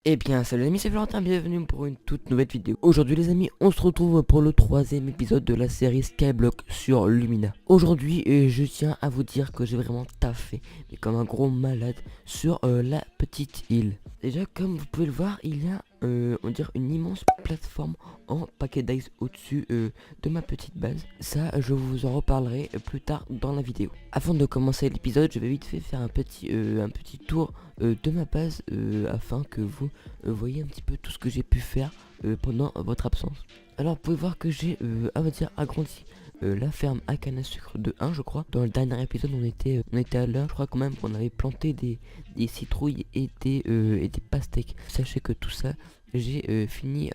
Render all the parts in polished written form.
Eh bien salut les amis, c'est Florentin, bienvenue pour une toute nouvelle vidéo. Aujourd'hui les amis, on se retrouve pour le troisième épisode de la série Skyblock sur Lumina. Aujourd'hui je tiens à vous dire que j'ai vraiment taffé, mais comme un gros malade, sur la petite île. Déjà comme vous pouvez le voir, il y a on dirait une immense plateforme en paquet d'ice au-dessus de ma petite base. Ça je vous en reparlerai plus tard dans la vidéo. Avant de commencer l'épisode, je vais vite fait faire un petit tour de ma base afin que vous voyez un petit peu tout ce que j'ai pu faire pendant votre absence. Alors vous pouvez voir que j'ai on va dire agrandi la ferme à canne à sucre de 1 je crois. Dans le dernier épisode on était à l'heure, je crois quand même qu'on avait planté des citrouilles et des pastèques. Sachez que tout ça j'ai fini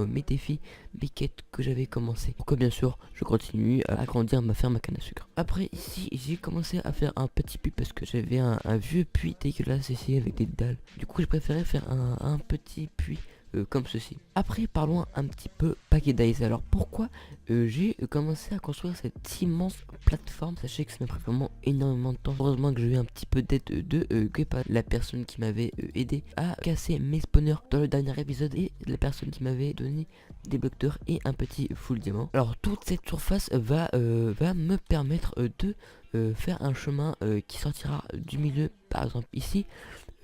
mes défis, mes quêtes que j'avais commencé. Pourquoi bien sûr je continue à agrandir ma ferme à canne à sucre. Après ici j'ai commencé à faire un petit puits parce que j'avais un vieux puits dégueulasse ici avec des dalles. Du coup j'ai préféré faire un petit puits comme ceci. Après parlons un petit peu paquet d'ice. Alors pourquoi j'ai commencé à construire cette immense plateforme? Sachez que ça m'a pris vraiment énormément de temps. Heureusement que j'ai eu un petit peu d'aide de Guepa, la personne qui m'avait aidé à casser mes spawners dans le dernier épisode, et la personne qui m'avait donné des blocs d'or et un petit full diamant. Alors toute cette surface va me permettre de faire un chemin qui sortira du milieu par exemple ici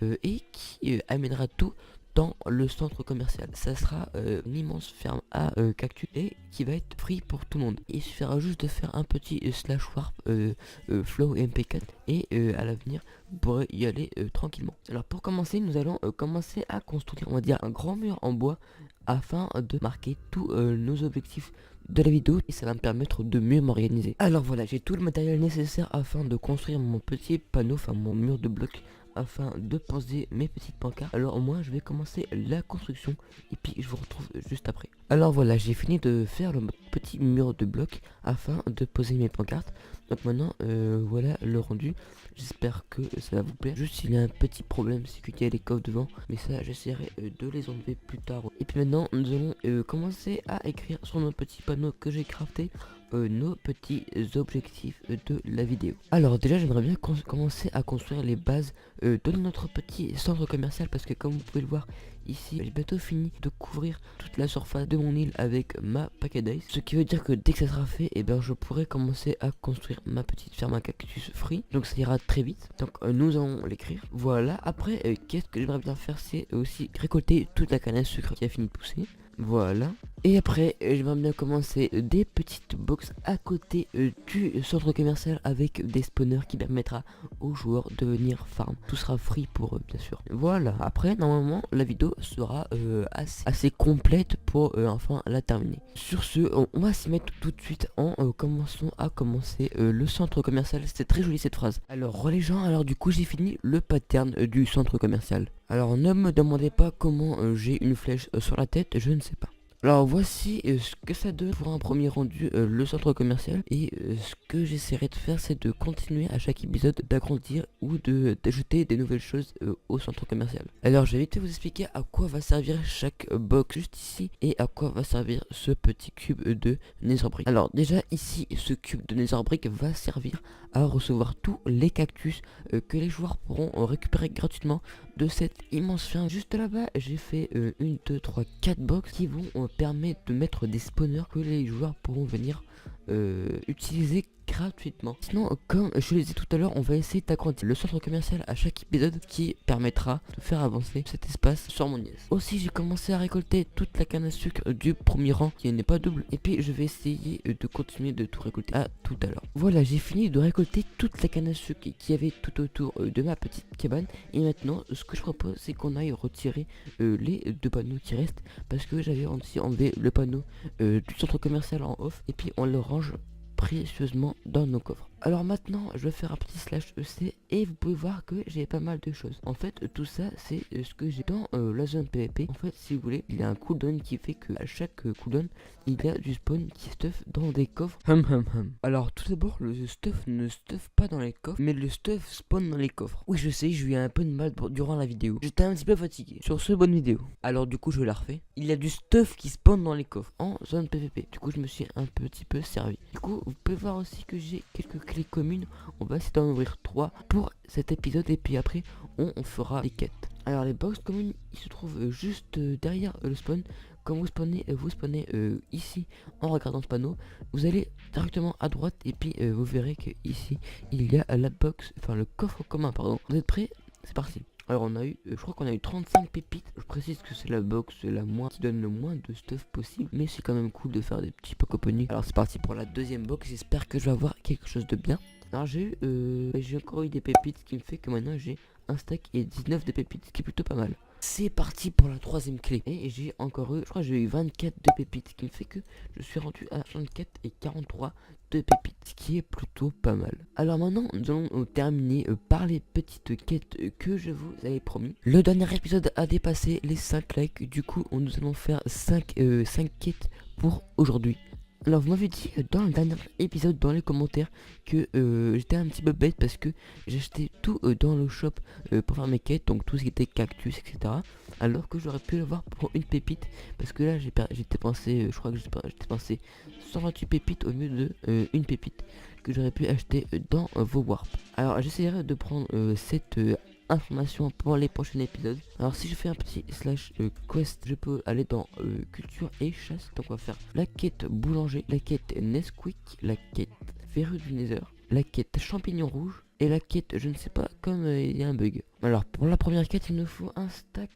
et qui amènera tout dans le centre commercial. Ça sera une immense ferme à cactus et qui va être free pour tout le monde. Il suffira juste de faire un petit slash warp flow mp4 et à l'avenir vous pourrez y aller tranquillement. Alors pour commencer nous allons commencer à construire, on va dire, un grand mur en bois afin de marquer tous nos objectifs de la vidéo, et ça va me permettre de mieux m'organiser. Alors voilà, j'ai tout le matériel nécessaire afin de construire mon petit panneau, enfin mon mur de blocs, afin de poser mes petites pancartes. Alors moi je vais commencer la construction et puis je vous retrouve juste après. Alors voilà, j'ai fini de faire le petit mur de blocs afin de poser mes pancartes. Donc maintenant voilà le rendu. J'espère que ça va vous plaire. Juste il y a un petit problème, c'est qu'il y a les coffres devant, mais ça j'essaierai de les enlever plus tard. Et puis maintenant nous allons commencer à écrire sur nos petits panneaux que j'ai crafté nos petits objectifs de la vidéo. Alors déjà j'aimerais bien commencer à construire les bases de notre petit centre commercial, parce que comme vous pouvez le voir ici, j'ai bientôt fini de couvrir toute la surface de mon île avec ma paquet d'ice, ce qui veut dire que dès que ça sera fait, et ben je pourrai commencer à construire ma petite ferme à cactus free, donc ça ira très vite. Donc nous allons l'écrire. Voilà, après qu'est-ce que j'aimerais bien faire, c'est aussi récolter toute la canne à sucre qui a fini de pousser. Voilà. Et après, j'aimerais bien commencer des petites boxes à côté du centre commercial avec des spawners qui permettra aux joueurs de venir farm. Tout sera free pour eux, bien sûr. Voilà. Après, normalement, la vidéo sera assez complète pour enfin la terminer. Sur ce, on va s'y mettre tout de suite en commençant à commencer le centre commercial. C'était très joli cette phrase. Alors, les gens, alors du coup, j'ai fini le pattern du centre commercial. Alors ne me demandez pas comment j'ai une flèche sur la tête, je ne sais pas. Alors voici ce que ça donne pour un premier rendu le centre commercial, et ce que j'essaierai de faire, c'est de continuer à chaque épisode d'agrandir ou d'ajouter des nouvelles choses au centre commercial. Alors je vais vite vous expliquer à quoi va servir chaque box juste ici et à quoi va servir ce petit cube de netherbrick. Alors déjà ici, ce cube de netherbrick va servir à recevoir tous les cactus que les joueurs pourront récupérer gratuitement de cette immense ferme. Juste là-bas j'ai fait 1, 2, 3, 4 box qui vont permettre de mettre des spawners que les joueurs pourront venir utiliser gratuitement. Sinon comme je le disais tout à l'heure, on va essayer d'agrandir le centre commercial à chaque épisode, qui permettra de faire avancer cet espace sur mon île. Aussi j'ai commencé à récolter toute la canne à sucre du premier rang qui n'est pas double, et puis je vais essayer de continuer de tout récolter à tout à l'heure. Voilà, j'ai fini de récolter toute la canne à sucre qui avait tout autour de ma petite cabane, et maintenant ce que je propose, c'est qu'on aille retirer les deux panneaux qui restent, parce que j'avais aussi enlevé le panneau du centre commercial en off, et puis on le range précieusement dans nos coffres. Alors maintenant je vais faire un petit slash EC et vous pouvez voir que j'ai pas mal de choses. En fait tout ça c'est ce que j'ai dans la zone PVP. En fait si vous voulez, il y a un cooldown qui fait que à chaque cooldown il y a du spawn qui stuff dans des coffres. Alors tout d'abord, le stuff ne stuff pas dans les coffres, mais le stuff spawn dans les coffres. Oui je sais, j'ai eu un peu de mal durant la vidéo, j'étais un petit peu fatigué. Sur ce, bonne vidéo. Alors du coup je la refais. Il y a du stuff qui spawn dans les coffres en zone PVP. Du coup je me suis un petit peu servi. Du coup vous pouvez voir aussi que j'ai quelques clés communes. On va essayer d'en ouvrir 3 pour cet épisode, et puis après on fera les quêtes. Alors les box communes, ils se trouvent juste derrière le spawn. Quand vous spawnez ici en regardant ce panneau, vous allez directement à droite et puis vous verrez que ici il y a la box, enfin le coffre commun pardon. Vous êtes prêts? C'est parti. Alors on a eu, je crois qu'on a eu 35 pépites. Je précise que c'est la box la moins qui donne le moins de stuff possible, mais c'est quand même cool de faire des petits pack opening. Alors c'est parti pour la deuxième box. J'espère que je vais avoir quelque chose de bien. Alors j'ai encore eu des pépites, ce qui me fait que maintenant j'ai un stack et 19 de pépites, ce qui est plutôt pas mal. C'est parti pour la troisième clé. Et j'ai encore eu, je crois que j'ai eu 24 de pépites, ce qui me fait que je suis rendu à 24 et 43 de pépites, ce qui est plutôt pas mal. Alors maintenant, nous allons terminer par les petites quêtes que je vous avais promis. Le dernier épisode a dépassé les 5 likes, du coup nous allons faire 5 quêtes pour aujourd'hui. Alors vous m'avez dit dans le dernier épisode dans les commentaires que j'étais un petit peu bête parce que j'achetais tout dans le shop pour faire mes quêtes, donc tout ce qui était cactus etc. Alors que j'aurais pu l'avoir pour une pépite parce que là j'ai dépensé, je crois que j'ai dépensé 128 pépites au lieu de une pépite que j'aurais pu acheter dans vos warps. Alors j'essaierai de prendre cette information pour les prochains épisodes. Alors si je fais un petit slash quest, je peux aller dans culture et chasse. Donc on va faire la quête boulanger, la quête Nesquik, la quête verrue du Nether, la quête champignon rouge et la quête je ne sais pas comme il y a un bug. Alors pour la première quête il nous faut un stack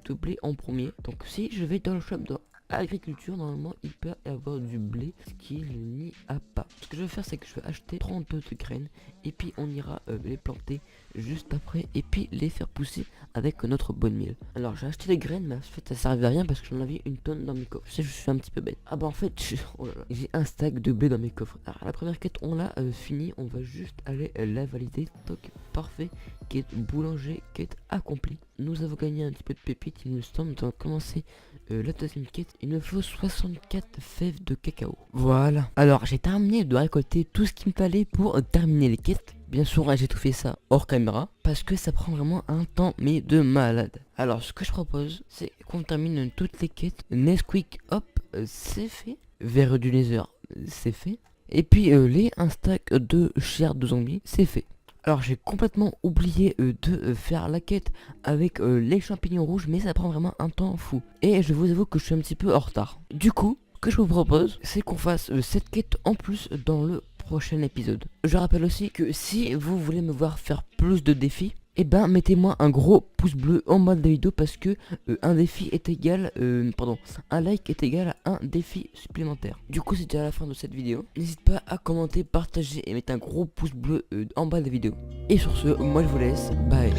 de blé en premier. Donc si je vais dans le shop dans agriculture, normalement il peut y avoir du blé, ce qu'il n'y a pas. Ce que je vais faire c'est que je vais acheter 32 de graines et puis on ira les planter juste après et puis les faire pousser avec notre bonne mille. Alors j'ai acheté des graines mais en fait ça servait à rien parce que j'en avais une tonne dans mes coffres. Je sais, je suis un petit peu bête. Ah bah en fait oh là là, j'ai un stack de blé dans mes coffres. Alors la première quête on l'a fini, on va juste aller la valider. Toc, parfait, quête boulanger, quête accomplie. Nous avons gagné un petit peu de pépites, il nous semble. Nous allons commencer la deuxième quête. Il me faut 64 fèves de cacao. Voilà. Alors j'ai terminé de récolter tout ce qu'il me fallait pour terminer les quêtes. Bien sûr j'ai tout fait ça hors caméra parce que ça prend vraiment un temps mais de malade. Alors ce que je propose c'est qu'on termine toutes les quêtes. Nesquik hop c'est fait. Verre du laser c'est fait. Et puis les un stack de chair de zombie c'est fait. Alors j'ai complètement oublié de faire la quête avec les champignons rouges, mais ça prend vraiment un temps fou. Et je vous avoue que je suis un petit peu en retard. Du coup, ce que je vous propose, c'est qu'on fasse cette quête en plus dans le prochain épisode. Je rappelle aussi que si vous voulez me voir faire plus de défis, et ben mettez-moi un gros pouce bleu en bas de la vidéo parce que un défi est égal, un like est égal à un défi supplémentaire. Du coup c'est déjà la fin de cette vidéo. N'hésite pas à commenter, partager et mettre un gros pouce bleu en bas de la vidéo. Et sur ce, moi je vous laisse, bye.